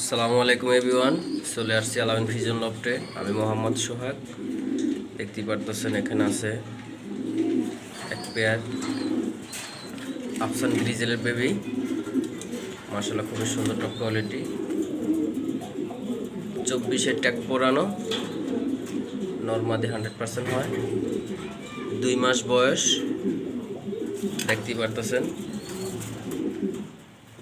আসসালামু আলাইকুম এভরিওয়ান, চলে আসছি আলামিন ফিজন লফটে। আমি মোহাম্মদ সোহাগ। দেখতেই পারতেছেন এখানে আছে এক পেয়ার আফসান গ্রিজেলের বেবি। মাশাআল্লাহ খুবই সুন্দর টপ কোয়ালিটি, 24-এর ট্যাগ পরানো, নরমাদি 100% হয়, 2 মাস বয়স। দেখতেই পারতেছেন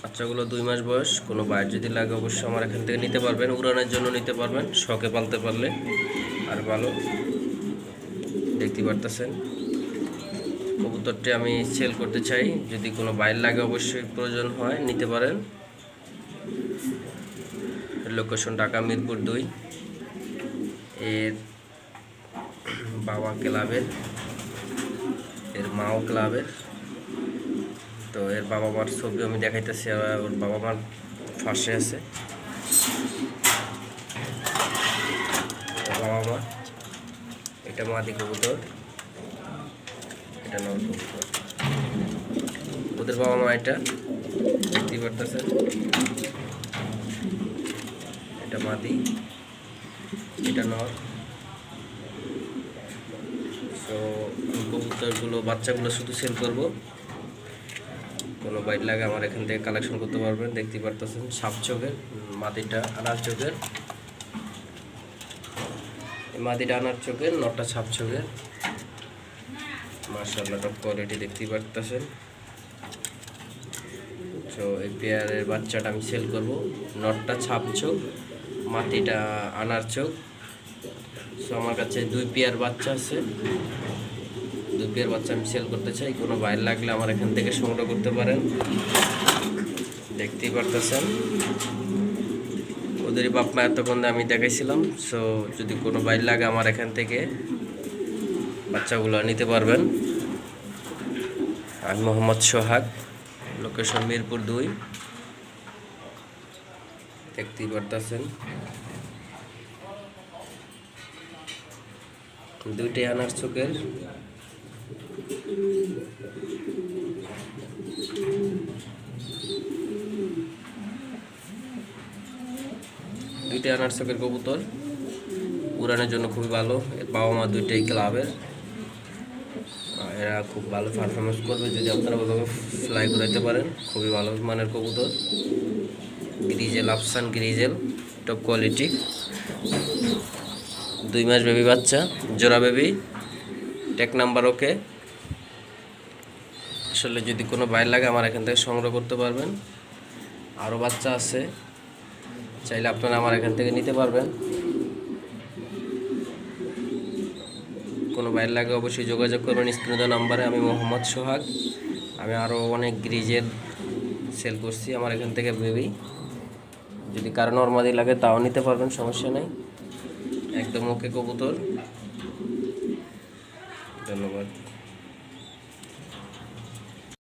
বাচ্চাগুলো 2 মাস বয়স। কোনো বাইর যদি লাগে অবশ্যই আমার এখান থেকে নিতে পারবেন, উড়ানোর জন্য নিতে পারবেন, শখে পালতে পারলে আর ভালো। দেখতে পারতেছেন কবুতরটি আমি সেল করতে চাই, যদি কোনো বাইর লাগে অবশ্যই প্রয়োজন হয় নিতে পারেন। লোকেশন ঢাকা মিরপুর 2। এর বাবা ক্লাবের, এর মাও ক্লাবের। তো এর বাবা মার ছবি আমি দেখাইতেছি, ওর বাবা মার ফাঁসে আছে বাবা মা। এটা মাদি কবুতর, এটা নর কবুতর। ওদের বাবা মা এটা দেখতেই পারতেছেন, এটা মাদি, এটা নর। তো কবুতরগুলো বাচ্চাগুলো শুধু সেল করব, কোনো বাইট লাগে আমার এখান থেকে কালেকশন করতে পারবেন। দেখতে পারতেছেন সাপ চোখের, মাদিটা আনার চোখের, মাদিটা আনার চোখের, নটটা ছাপ চোখের। মাশাআল্লাহ টপ কোয়ালিটি দেখতেই পারতেছেন। তো এই পেয়ারের বাচ্চাটা আমি সেল করব, নটটা ছাপ চোখ, মাটিটা আনার চোখ। সো আমার কাছে 2 পেয়ার বাচ্চা আছে, 2 পেয়ার বাচ্চা আমি সেল করতে চাই। কোনো বাইর লাগলে আমার এখান থেকে সংগ্রহ করতে পারেন। দেখতেই পারতেছেন ওদেরই বাপ মা এতক্ষণ আমি দেখাইছিলাম। সো যদি কোনো বাইর লাগে আমার এখান থেকে বাচ্চাগুলো নিতে পারবেন। আমি মোহাম্মদ সোহাগ, লোকেশন মিরপুর 2। দেখতেই পারতেছেন দুইটাই আনার চোখের, দুইটাই আনার চোখের কবুতর, উড়ানোর জন্য খুবই ভালো। এর বাবা মা দুইটাই ক্লাবের, এরা খুব ভালো পারফরমেন্স করবে যদি আপনারা ওইভাবে ফ্লাই করাইতে পারেন। খুবই ভালো মানের কবুতর, গ্রিজেল, আফসান গ্রিজেল, টপ কোয়ালিটি। 2 মাস বেবি বাচ্চা, জোড়া বেবি, ট্যাগ নাম্বার ওকে। আসলে যদি কোনো বাইর লাগে আমার এখান থেকে সংগ্রহ করতে পারবেন। আরও বাচ্চা আছে, চাইলে আপনারা আমার এখান থেকে নিতে পারবেন। কোনো বাইর লাগে অবশ্যই যোগাযোগ করবেন স্ক্রিনে দেওয়া নাম্বারে। আমি মোহাম্মদ সোহাগ। আমি আরও অনেক গ্রিজেল সেল করছি আমার এখান থেকে বেবি, যদি কারো নরমাদি লাগে তাও নিতে পারবেন, সমস্যা নেই। একদম ওকে কবুতর। ধন্যবাদ।